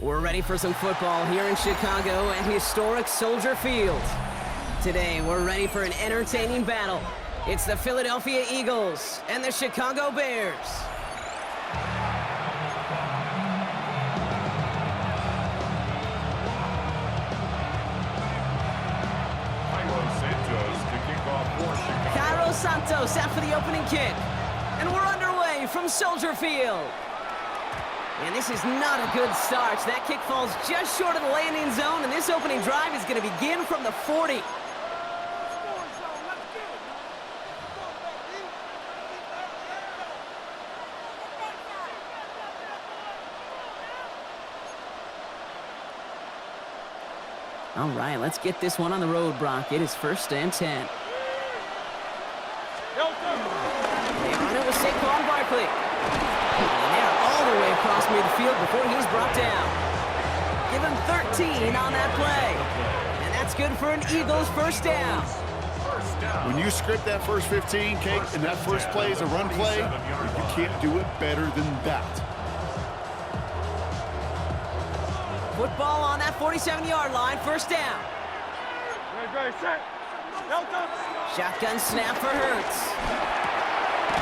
We're ready for some football here in Chicago at historic Soldier Field. Today, we're ready for an entertaining battle. It's the Philadelphia Eagles and the Chicago Bears. Cairo Santos out for the opening kick. And we're underway from Soldier Field. And this is not a good start. That kick falls just short of the landing zone, and this opening drive is going to begin from the 40. All right, let's get this one on the road, Brock. It is 1st and 10. They on it with Saquon Barkley. And they're all the way across midfield before he's brought down. Give him 13 on that play. And that's good for an Eagles first down. When you script that first 15, Kate, and that first play is a run play, you can't do it better than that. Football on that 47-yard line, first down. Shotgun snap for Hurts.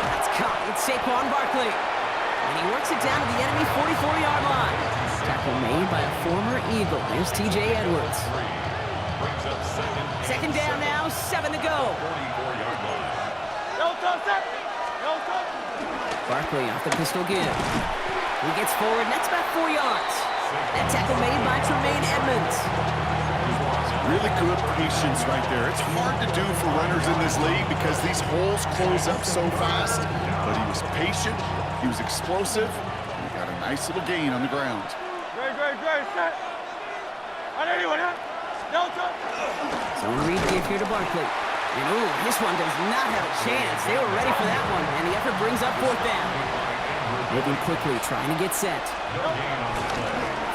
That's caught. It's Saquon Barkley. And he works it down to the enemy 44-yard line. Tackle made by a former Eagle. There's T.J. Edwards. Second down now, 7 to go. Barkley off the pistol give. He gets forward, and that's about 4 yards. That tackle made by Tremaine Edmonds. Really good patience right there. It's hard to do for runners in this league because these holes close up so fast. But he was patient, he was explosive, and he got a nice little gain on the ground. Set. On anyone, huh? Zone read give here to Barkley. And ooh, this one does not have a chance. They were ready for that one, and the effort brings up 4th down. Moving quickly, trying to get set.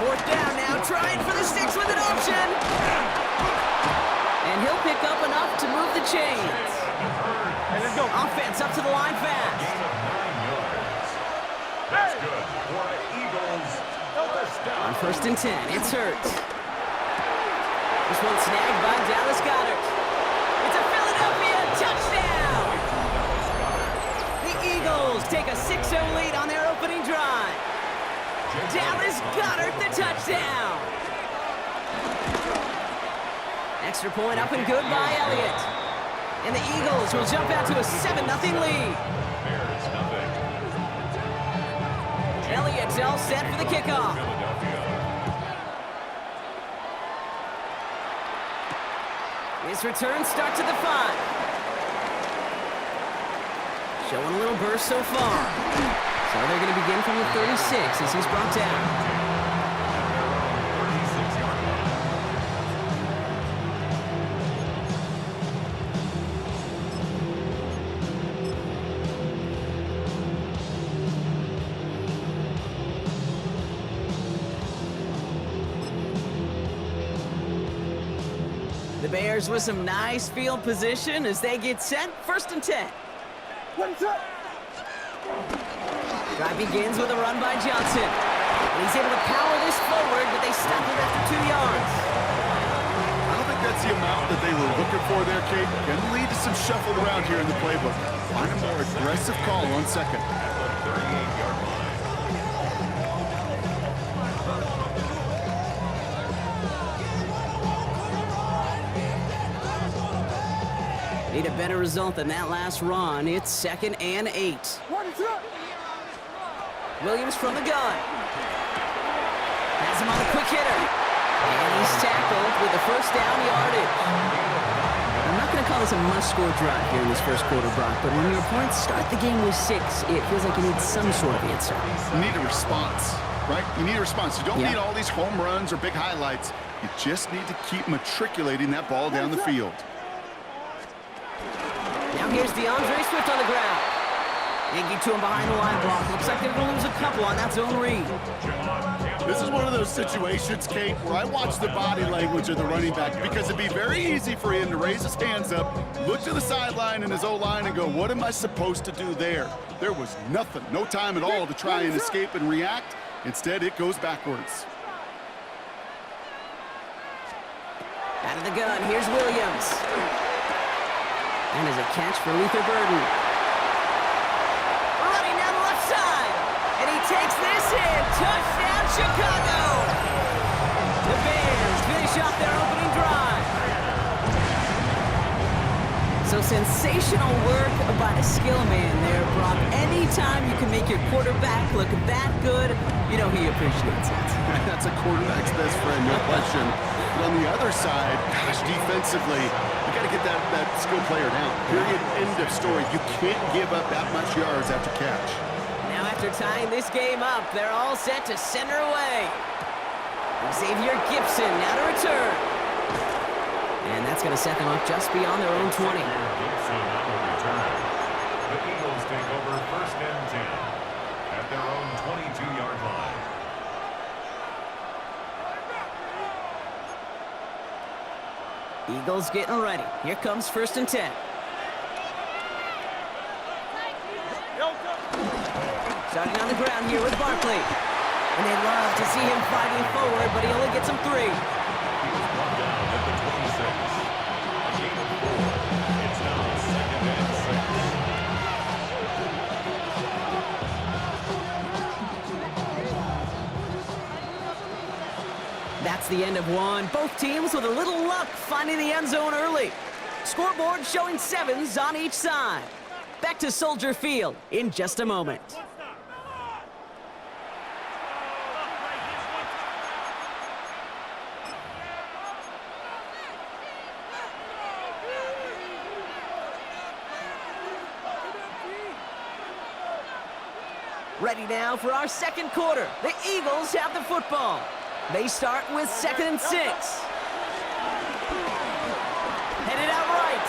4th down now, trying for the sticks with an option. And he'll pick up enough to move the chains. Let's go. Offense up to the line fast. That's good for the Eagles. On 1st and 10, it's Hurts. This one snagged by Dallas Goedert. It's a Philadelphia touchdown. The Eagles take a 6-0 lead on their opening drive. Dallas Goedert the touchdown. Extra point up and good by Elliott. And the Eagles will jump out to a 7-0 lead. Elliott's all set for the kickoff. His return starts at the 5. Showing a little burst so far. So they're going to begin from the 36 as he's brought down. The Bears with some nice field position as they get set. 1st and 10. Drive begins with a run by Johnson. And he's able to power this forward, but they stop him after 2 yards. I don't think that's the amount that they were looking for there, Kate. Going to lead to some shuffle around here in the playbook. Find a more aggressive call on 2nd. Need a better result than that last run. It's 2nd and 8. Williams from the gun. Has him on the quick hitter. And he's tackled with the 1st down yardage. I'm not going to call this a must-score drive here in this first quarter, Brock, but when your opponents start the game with 6, it feels like you need some sort of answer. You need a response, right? You need a response. You don't need all these home runs or big highlights. You just need to keep matriculating that ball down the field. Now here's DeAndre Swift on the ground. Iggy to him behind the line block. Looks like they're going to lose a couple on that zone read. This is one of those situations, Kate, where I watch the body language of the running back because it'd be very easy for him to raise his hands up, look to the sideline in his O-line and go, what am I supposed to do there? There was nothing, no time at all to try and escape and react. Instead, it goes backwards. Out of the gun, here's Williams. And as a catch for Luther Burden. Running down the left side. And he takes this in. Touchdown, Chicago! The Bears finish off their opening drive. So sensational work by the skill man there, Brock. Anytime you can make your quarterback look that good, you know he appreciates it. That's a quarterback's best friend, no question. But on the other side, gosh, defensively, you got to get that skill player down. Period, end of story. You can't give up that much yards after catch. Now after tying this game up, they're all set to center away. Xavier Gibson now to return. And that's going to set them up just beyond their own 20. Gibson on the return. The Eagles take over 1st and 10 at their own 22-yard line. Eagles getting ready. Here comes 1st and 10. Starting on the ground here with Barkley. And they love to see him fighting forward, but he only gets him 3. He was brought down at the 26. A gain of 4. It's now 2nd and 6. That's the end of one. Both teams with a little luck finding the end zone early. Scoreboard showing 7s on each side. Back to Soldier Field in just a moment. Ready now for our second quarter. The Eagles have the football. They start with 2nd and 6. Headed out right.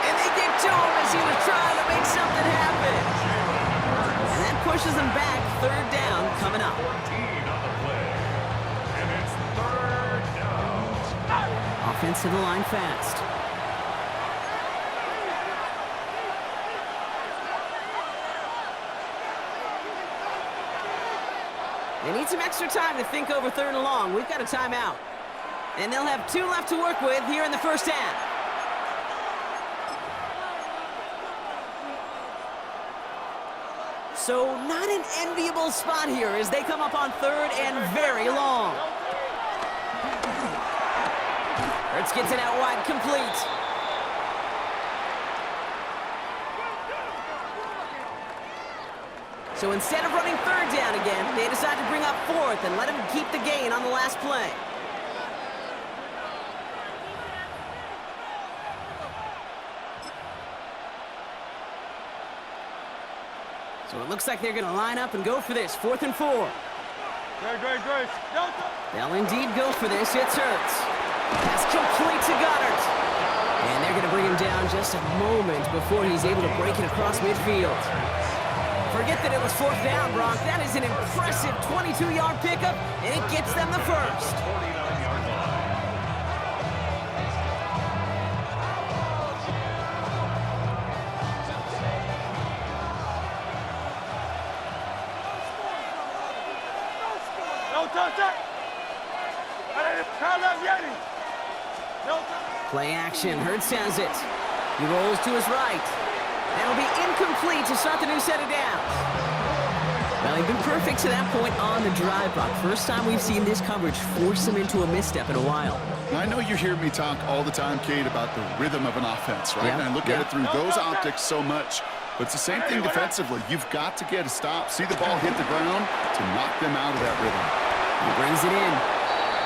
And they get to him as he was trying to make something happen. And that pushes them back. 3rd down coming up. 14 on the play. And it's 3rd down. Offense to the line fast. They need some extra time to think over 3rd and long. We've got a timeout. And they'll have 2 left to work with here in the first half. So not an enviable spot here as they come up on 3rd and very long. Hurts gets it out wide, complete. So instead of running 3rd down again, they decide to bring up 4th and let him keep the gain on the last play. So it looks like they're going to line up and go for this, 4th and 4. Great. They'll indeed go for this. It's Hurts. Pass complete to Goddard. And they're going to bring him down just a moment before he's able to break it across midfield. Forget that it was 4th down, Brock. That is an impressive 22-yard pickup, and it gets them the first. 49-yard line. Play action. Hurts has it. He rolls to his right. That'll be incomplete to start the new set of downs. Well, he's been perfect to that point on the drive, Brock. First time we've seen this coverage force him into a misstep in a while. I know you hear me talk all the time, Kate, about the rhythm of an offense, right? And I look at it through those optics so much. But it's the same thing defensively. You've got to get a stop, see the ball hit the ground to knock them out of that rhythm. He brings it in.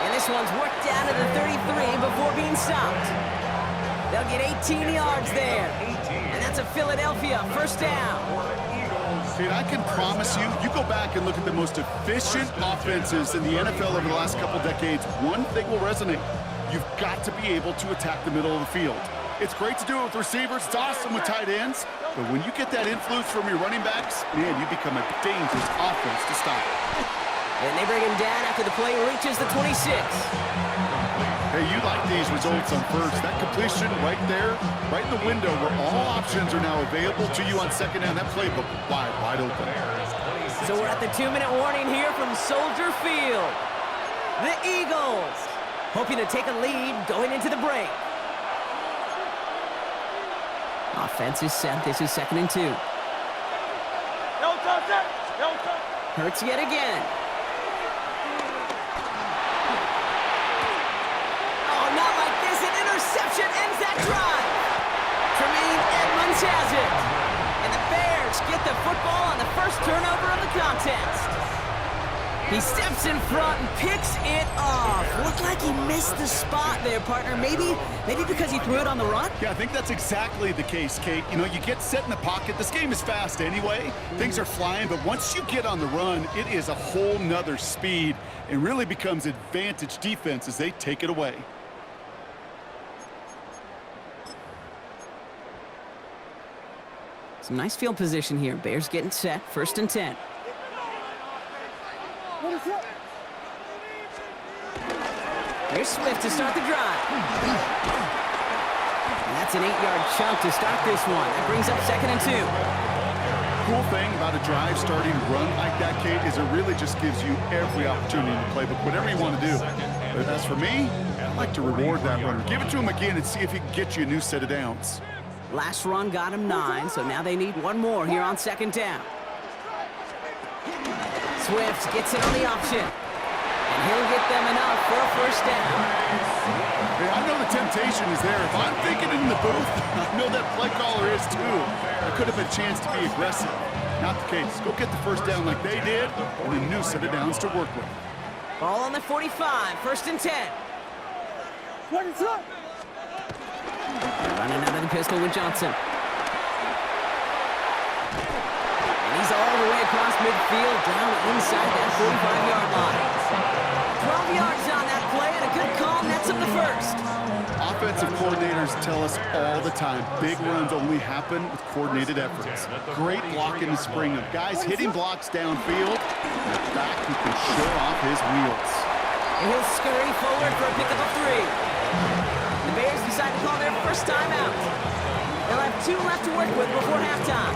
And this one's worked down to the 33 before being stopped. They'll get 18 yards there. And that's a Philadelphia first down. See, I can promise you, you go back and look at the most efficient offenses in the NFL over the last couple decades, one thing will resonate. You've got to be able to attack the middle of the field. It's great to do it with receivers. It's awesome with tight ends. But when you get that influence from your running backs, man, you become a dangerous offense to stop. And they bring him down after the play reaches the 26. Hey, you like these results on first. That completion right there, right in the window where all options are now available to you on second down. That playbook wide open. So we're at the 2-minute warning here from Soldier Field. The Eagles hoping to take a lead going into the break. Offense is set. This is 2nd and 2. Hurts yet again. Oh, not like this. An interception ends that drive. Tremaine Edmonds has it. And the Bears get the football on the first turnover of the contest. He steps in front and picks it off. Looked like he missed the spot there, partner. Maybe because he threw it on the run? Yeah, I think that's exactly the case, Kate. You know, you get set in the pocket. This game is fast anyway. Things are flying, but once you get on the run, it is a whole nother speed. It really becomes advantage defense as they take it away. Some nice field position here. Bears getting set. 1st and 10. Here's Swift to start the drive. And that's an 8-yard chunk to start this one. That brings up 2nd and 2. Cool thing about a drive starting run like that, Kate, is it really just gives you every opportunity to play, but whatever you want to do. But as for me, I'd like to reward that runner. Give it to him again and see if he can get you a new set of downs. Last run got him 9, so now they need one more here on 2nd down. Swift gets it on the option. And he'll get them enough for a 1st down. Hey, I know the temptation is there. If I'm thinking in the booth, I know that play caller is too. There could have been a chance to be aggressive. Not the case. Go get the 1st down like they did, and a new set of downs to work with. Ball on the 45, 1st and 10. Running out of the pistol with Johnson. And he's all the way across midfield, down inside that 45-yard line. 12 yards on that play, and a good call nets him the 1st. Offensive coordinators tell us all the time, big runs only happen with coordinated efforts. Great block in the spring of guys hitting blocks downfield, and a back who can show off his wheels. And he'll scurry forward for a pickup of 3. The Bears decide to call their 1st timeout. They'll have 2 left to work with before halftime.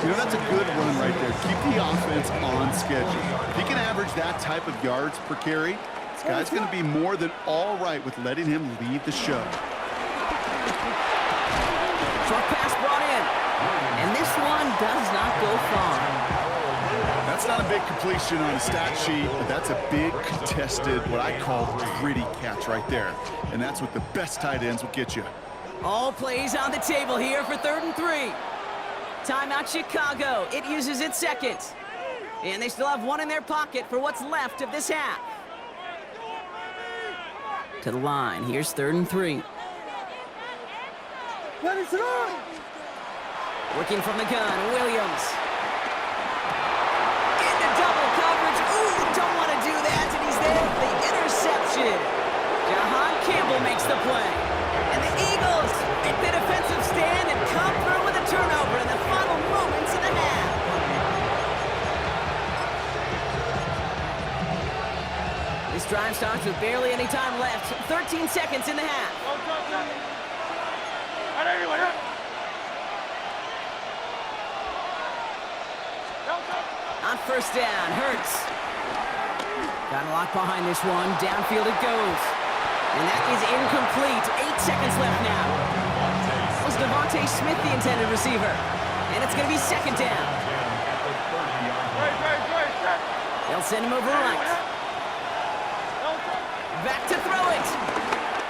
You know, that's a good run right there. Keep the offense on schedule. If he can average that type of yards per carry, this guy's going to be more than all right with letting him lead the show. Short pass brought in. And this one does not go far. That's not a big completion on a stat sheet, but that's a big contested, what I call gritty catch right there. And that's what the best tight ends will get you. All plays on the table here for 3rd and 3. Timeout Chicago. It uses its 2nd. And they still have 1 in their pocket for what's left of this half. To the line. Here's 3rd and 3. Working from the gun, Williams. Into double coverage. Ooh, don't want to do that. And he's there for the interception. Jahan Campbell makes the play. And the Eagles make the defensive stand and come through with a turnover in the final moments of the half. This drive starts with barely any time left. 13 seconds in the half. On 1st down, Hurts. Got a lock behind this one. Downfield it goes. And that is incomplete. 8 seconds left now. That was Devontae Smith, the intended receiver. And it's going to be 2nd down. They'll send him over right. Back to throw it.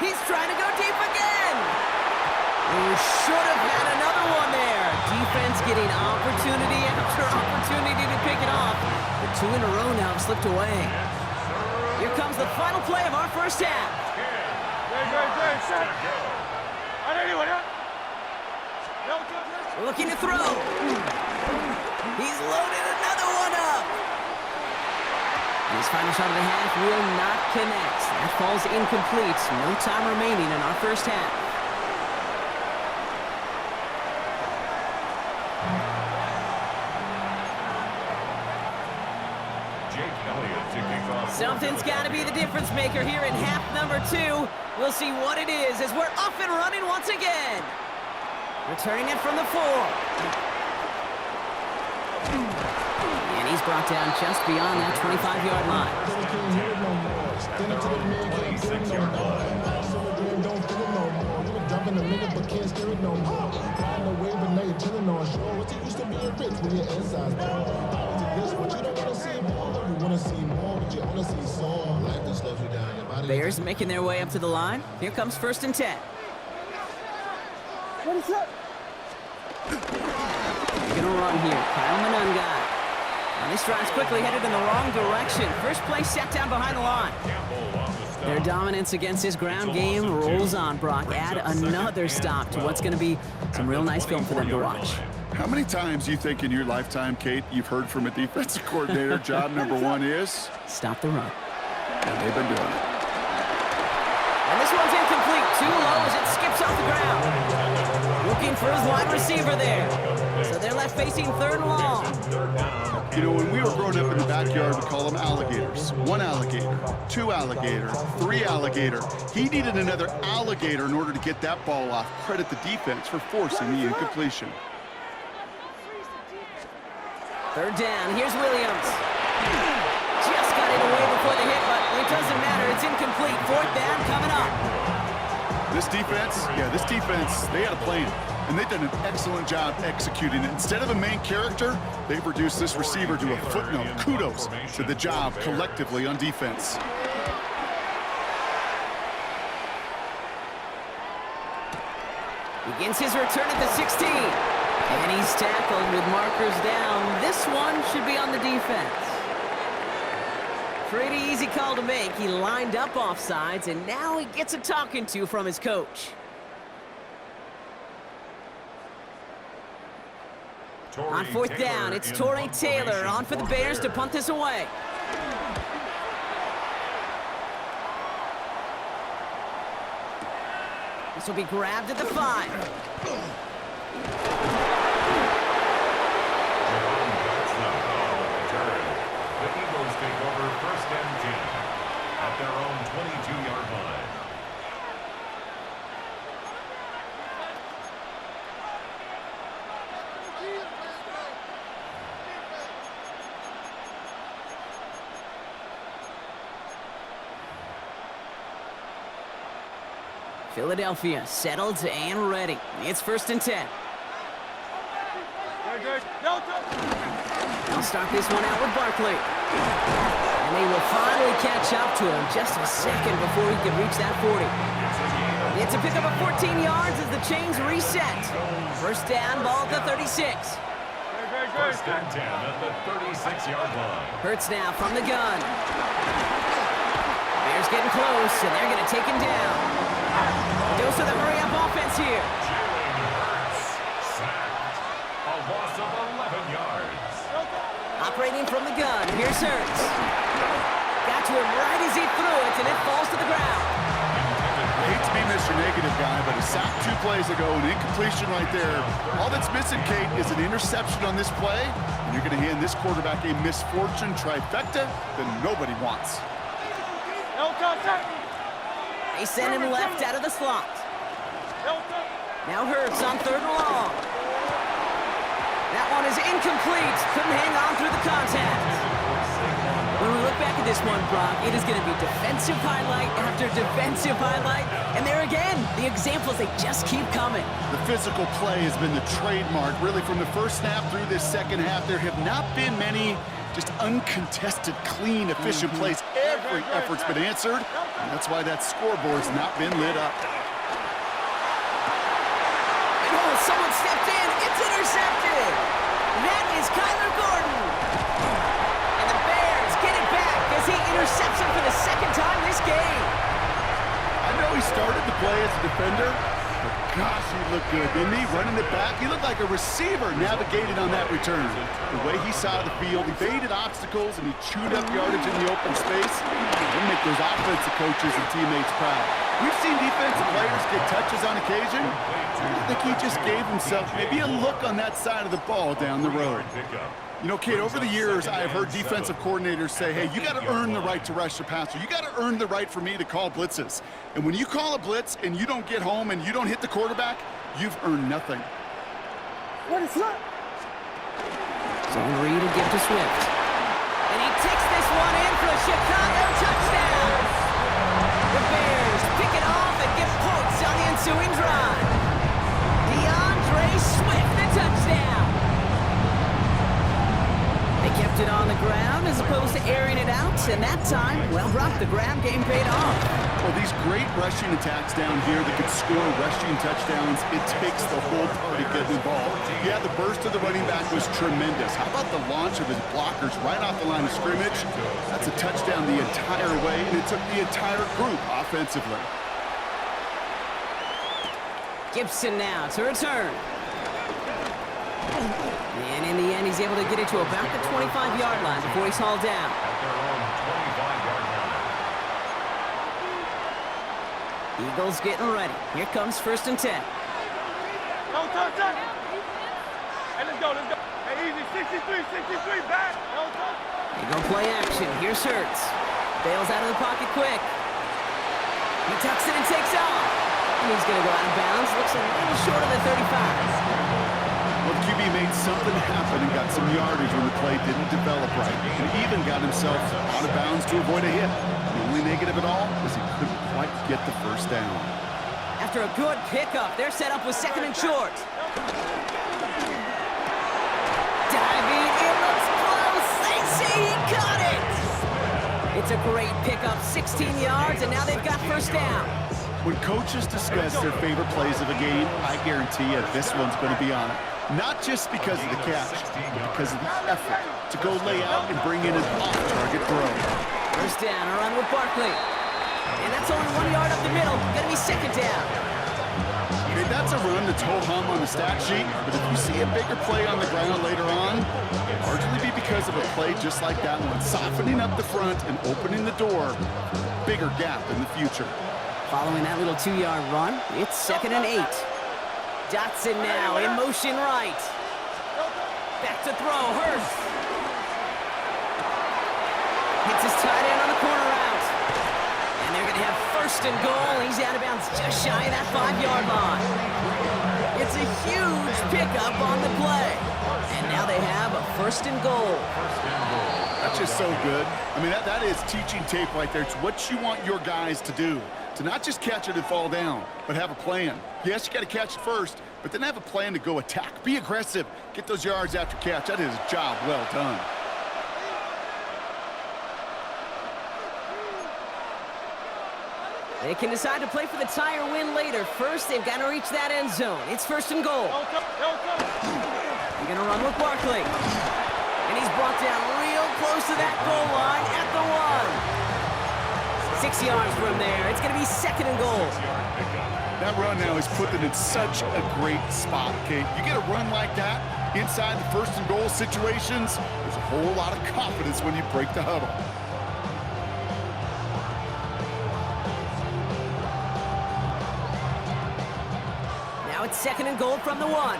He's trying to go deep again. He should have had another one there. Defense getting opportunity after opportunity to pick it off. The 2 in a row now have slipped away. Here comes the final play of our 1st half. Looking to throw. He's loaded another one up. And his final shot of the half will not connect. That falls incomplete. No time remaining in our 1st half. Something's got to be the difference maker here in half number 2. We'll see what it is as we're up and running once again. Returning it from the 4. And he's he's brought down just beyond that 25-yard line. 26-yard line. Bears making their way up to the line. Here comes 1st and 10. What is up? They're going to run here. Kyle Manunga. And this drive's quickly headed in the wrong direction. First play set down behind the line. Their dominance against this ground game rolls on, Brock. Add another stop to what's going to be some real nice film for them to watch. How many times do you think in your lifetime, Kate, you've heard from a defensive coordinator, job number one is? Stop the run. And they've been doing it. And this one's incomplete. Too low as it skips off the ground. Looking for his wide receiver there. So they're left facing 3rd and long. You know, when we were growing up in the backyard, we call them alligators. 1 alligator, 2 alligator, 3 alligator. He needed another alligator in order to get that ball off. Credit the defense for forcing the incompletion. 3rd down. Here's Williams. Just got it away before the hit, but it doesn't matter. It's incomplete. 4th down coming up. This defense, they had a plan, and they've done an excellent job executing it. Instead of a main character, they've reduced this receiver to a footnote. Kudos to the job collectively on defense. Begins his return at the 16. And he's tackled with markers down. This one should be on the defense. Pretty easy call to make. He lined up offsides, and now he gets a talking to from his coach. On 4th down, it's Torrey Taylor on for the Bears to punt this away. This will be grabbed at the 5. The Eagles take over 1st and 10 at their own 22-yard line. Philadelphia settled and ready. It's 1st and 10. They'll start this one out with Barkley. And they will finally catch up to him just a second before he can reach that 40. It's a pickup of 14 yards as the chains reset. 1st down, ball at the 36. 1st and 10 at the 36-yard line. Hurts now from the gun. Bears getting close, and they're going to take him down. Goes to the hurry-up offense here. A loss of 11 yards. Operating from the gun, here's Hurts. Got to him right as he threw it, and it falls to the ground. I hate to be Mr. Negative guy, but a sack 2 plays ago, an incompletion right there. All that's missing, Kate, is an interception on this play, and you're going to hand this quarterback a misfortune trifecta that nobody wants. They send him left out of the slot. Now Hurts on 3rd and long. That one is incomplete. Couldn't hang on through the contact. When we look back at this one, Brock, it is going to be defensive highlight after defensive highlight. And there again, the examples, they just keep coming. The physical play has been the trademark. Really, from the first snap through this second half, there have not been many just uncontested, clean, efficient plays. Every effort's been answered, and that's why that scoreboard's not been lit up. And oh, someone stepped in. It's intercepted. That is Kyler Gordon. And the Bears get it back as he intercepts him for the 2nd time this game. I know he started the play as a defender, but gosh, he looked good, didn't he? Running it back, he looked like a receiver navigating on that return. The way he saw the field, he evaded obstacles, and he chewed up yardage in the open space. He'll make those offensive coaches and teammates proud. We've seen defensive players get touches on occasion. I think he just gave himself maybe a look on that side of the ball down the road. You know, Kate, over the years, I have heard defensive coordinators say, hey, you got to earn the right to rush the passer. You got to earn the right for me to call blitzes. And when you call a blitz and you don't get home and you don't hit the quarterback, you've earned nothing. What is up? Zone read to give to Swift. And he takes this one in for a Chicago touchdown. The Bears pick it off and get points on the ensuing drive. DeAndre Swift, the touchdown. They kept it on the ground as opposed to airing it out, and that time, well, Brock, the ground game paid off. Well, these great rushing attacks down here that could score rushing touchdowns, it takes the whole party getting involved. Yeah, the burst of the running back was tremendous. How about the launch of his blockers right off the line of scrimmage? That's a touchdown the entire way, and it took the entire group offensively. Gibson now to return. And in the end, he's able to get it to about the 25-yard line before he's hauled down. At their own 25-yard line. Eagles getting ready. Here comes 1st and 10. No touch. Hey, let's go. Hey, easy. 63, back. No touch. They go play action. Here's Hurts. Bails out of the pocket quick. He tucks it and takes off. And he's going to go out of bounds. Looks a little short of the 35. Well, the QB made something happen and got some yardage when the play didn't develop right. And even got himself out of bounds to avoid a hit. The only negative at all is he couldn't quite get the first down. After a good pickup, they're set up with 2nd and short. Diving, it looks close. They say he caught it. It's a great pickup, 16 yards, and now they've got 1st down. When coaches discuss their favorite plays of a game, I guarantee you this one's going to be on it. Not just because of the catch, but because of the effort to go lay out and bring in an off-target throw. 1st down, a run with Barkley. And that's only 1 yard up the middle. Gonna be 2nd down. Okay, that's a run that's ho-hum on the stat sheet, but if you see a bigger play on the ground later on, it'll largely be because of a play just like that one, softening up the front and opening the door for a bigger gap in the future. Following that little 2-yard run, it's 2nd and 8. Dotson now in motion right. Back to throw, Hurts. Hits his tight end on the corner route. And they're going to have 1st and goal. He's out of bounds just shy of that 5-yard line. It's a huge pickup on the play. And now they have a 1st and goal. That's just so good. I mean, that is teaching tape right there. It's what you want your guys to do. To not just catch it and fall down, but have a plan. Yes, you got to catch it first, but then have a plan to go attack. Be aggressive. Get those yards after catch. That is a job well done. They can decide to play for the tie or win later. First, they've got to reach that end zone. It's 1st and goal. They're going to run with Barkley. And he's brought down real close to that goal line at the 1. 6 yards from there. It's going to be 2nd and goal. That run now is put them in such a great spot, okay? You get a run like that inside the 1st and goal situations, there's a whole lot of confidence when you break the huddle. Now it's 2nd and goal from the 1.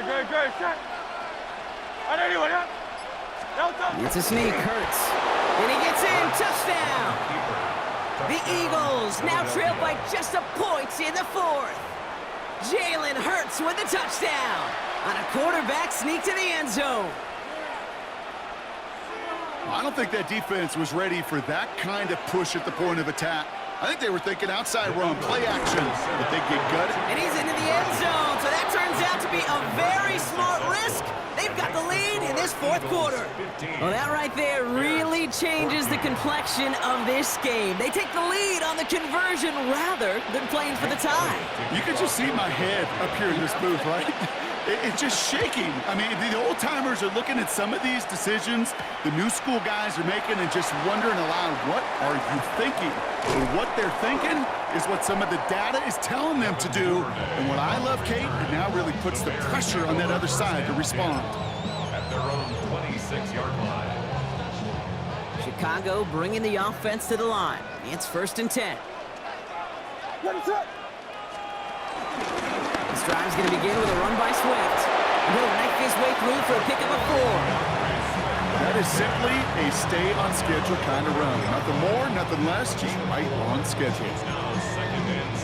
Great. Shot. Anyone, yeah? It's a sneak, Hurts. And he gets in, touchdown! The Eagles now trail by just a point in the 4th. Jalen Hurts with a touchdown on a quarterback sneak to the end zone. I don't think that defense was ready for that kind of push at the point of attack. I think they were thinking outside run, play action, but they get gutted. And he's into the end zone, so that turns out to be a very smart risk. They've got the lead in this 4th quarter. Well, that right there really changes the complexion of this game. They take the lead on the conversion rather than playing for the tie. You can just see my head up here in this booth, right? It's just shaking. I mean, the old-timers are looking at some of these decisions the new school guys are making and just wondering aloud, what are you thinking? And what they're thinking is what some of the data is telling them to do. And what I love, Kate, it now really puts the pressure on that other side to respond. At their own 26-yard line. Chicago bringing the offense to the line. It's 1st and 10. This drive's going to begin with a run by Swift. He'll knife his way through for a pickup of 4. That is simply a stay-on-schedule kind of run. Nothing more, nothing less, just right on schedule. It's now 2nd and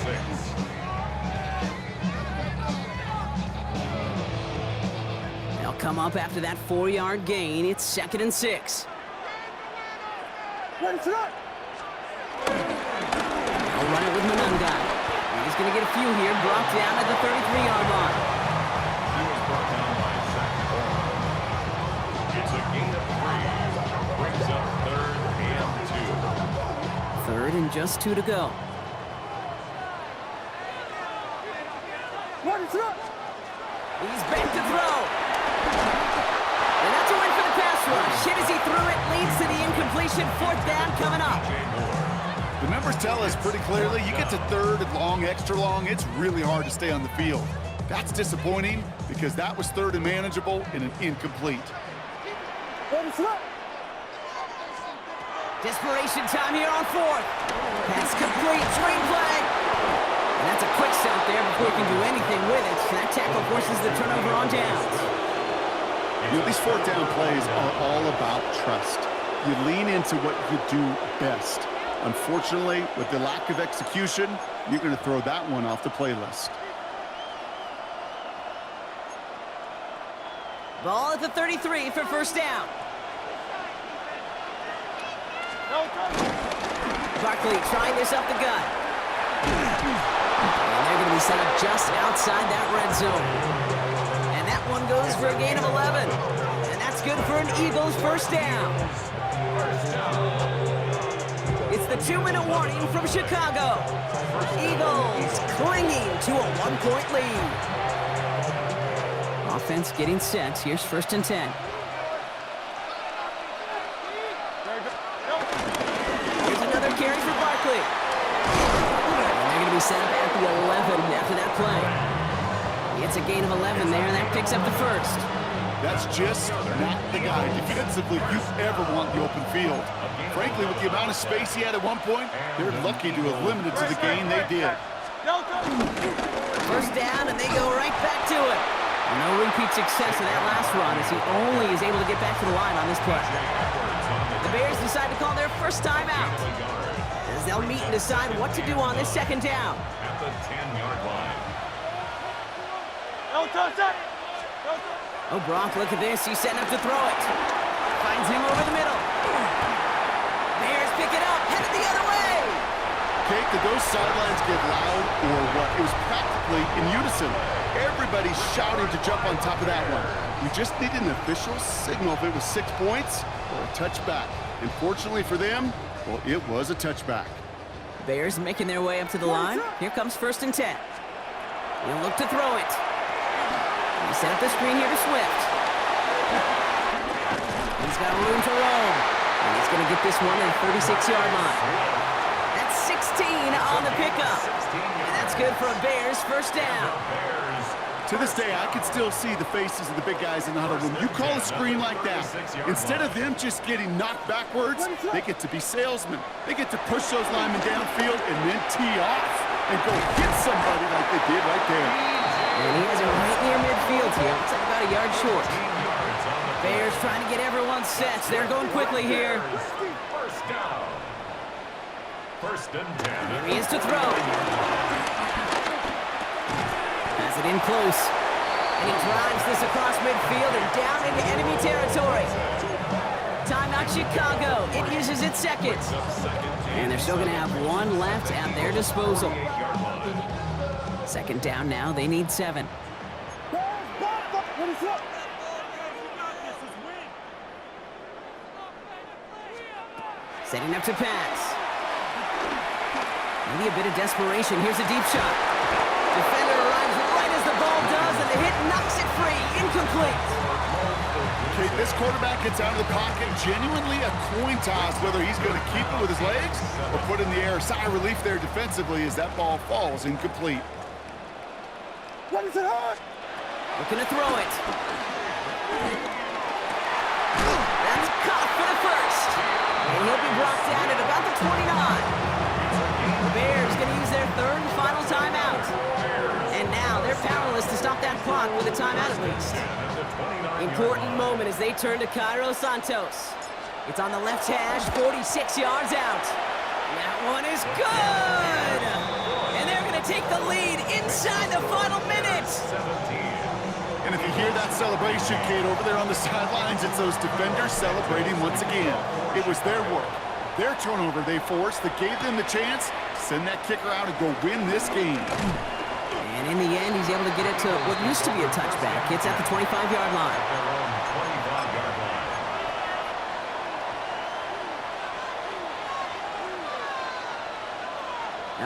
6. They'll come come up after that 4-yard gain. It's 2nd and 6. Ready, set up. They'll run it with Manunga. He's going to get a few here, brought down at the 33-yard line. He was brought down by Zach Orr. It's a gain of 3. Brings up 3rd and 2. 3rd and just 2 to go. Ready, set up. He's back to throw. And that's a win for the pass rush. Hit as he threw it, leads to the incompletion. 4th down coming up. The numbers tell us pretty clearly, you get to 3rd and long, extra long, it's really hard to stay on the field. That's disappointing because that was 3rd and manageable and an incomplete. Ready, set up. Desperation time here on 4th. Pass complete, screenplay. And that's a quick stop there before he can do anything with it. That tackle forces the turnover on downs. You know, these 4th down plays are all about trust. You lean into what you do best. Unfortunately, with the lack of execution, you're going to throw that one off the playlist. Ball at the 33 for 1st down. No touch. Barkley trying this up the gut. And they're going to be set up just outside that red zone. And that one goes for a gain of 11. And that's good for an Eagles 1st down. It's the 2-minute warning from Chicago. Eagles clinging to a 1-point lead. Offense getting set. Here's 1st and 10. Here's another carry for Barkley. And they're going to be set up at the 11 after that play. It's a gain of 11 there, and that picks up the 1st. That's just not the guy defensively you ever want the open field. Frankly, with the amount of space he had at one point, they're lucky to have limited to the gain they did. No touch. 1st down, and they go right back to it. And no repeat success in that last run as he only is able to get back to the line on this play. The Bears decide to call their 1st time out as they'll meet and decide what to do on this 2nd down. At the 10-yard line. No touch that. No touch. Oh, Brock, look at this. He's setting up to throw it. Finds him over the middle. Bears pick it up, headed the other way. Kate, did those sidelines get loud or what? It was practically in unison. Everybody's shouting to jump on top of that one. We just needed an official signal if it was 6 points or a touchback. And fortunately for them, well, it was a touchback. Bears making their way up to the line. Here comes 1st and 10. He'll look to throw it. He set up the screen here to Swift. He's got room to roam. And he's going to get this one at the 36-yard line. That's 16 on the pickup. And that's good for a Bears 1st down. To this day, I can still see the faces of the big guys in the huddle room. You call a screen like that, instead of them just getting knocked backwards, they get to be salesmen. They get to push those linemen downfield and then tee off and go hit somebody like they did right there. And he has it right near midfield here. Looks like about a yard short. Bears trying to get everyone set. They're going quickly here. 1st down. 1st and 10. Here he is to throw. Has it in close. And he drives this across midfield and down into enemy territory. Timeout Chicago. It uses its 2nd. And they're still going to have one left at their disposal. 2nd down now. They need 7. Ready, set up. Setting up to pass. Maybe a bit of desperation. Here's a deep shot. Defender arrives right as the ball does, and the hit knocks it free. Incomplete. Okay, this quarterback gets out of the pocket. Genuinely a coin toss whether he's going to keep it with his legs or put it in the air. Sigh of relief there defensively as that ball falls incomplete. Ready, set up. Looking to throw it. That's caught for the 1st. And he'll be brought down at about the 29. The Bears going to use their 3rd and final timeout. And now they're powerless to stop that clock with a timeout at least. Important moment as they turn to Cairo Santos. It's on the left hash, 46 yards out. That one is good! And they're going to take the lead inside the final minute. And if you hear that celebration, Kate, over there on the sidelines, it's those defenders celebrating once again. It was their work, their turnover they forced that gave them the chance to send that kicker out and go win this game. And in the end, he's able to get it to what used to be a touchback. It's at the 25-yard line. At their own 25-yard line.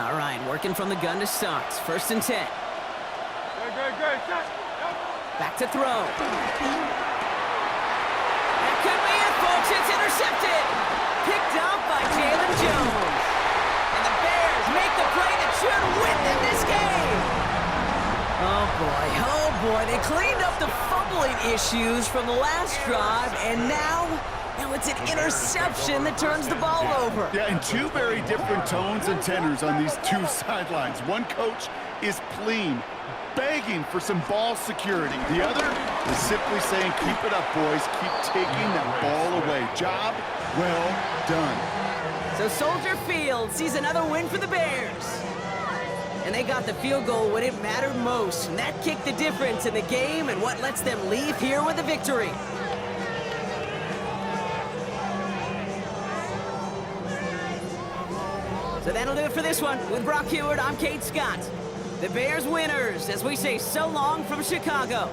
All right, working from the gun to start. 1st and 10. Good. Shot. Back to throw. That could be it, folks. It's intercepted. Picked off by Jalen Jones. And the Bears make the play that should win them this game. Oh, boy. They cleaned up the fumbling issues from the last drive, and now it's an interception that turns the ball over. Yeah, and two very different tones and tenors on these two sidelines. One coach is pleading, begging for some ball security. The other is simply saying, keep it up, boys. Keep taking that ball away. Job well done. So Soldier Field sees another win for the Bears. And they got the field goal when it mattered most. And that kicked the difference in the game and what lets them leave here with a victory. So that'll do it for this one. With Brock Heward, I'm Kate Scott. The Bears winners as we say so long from Chicago.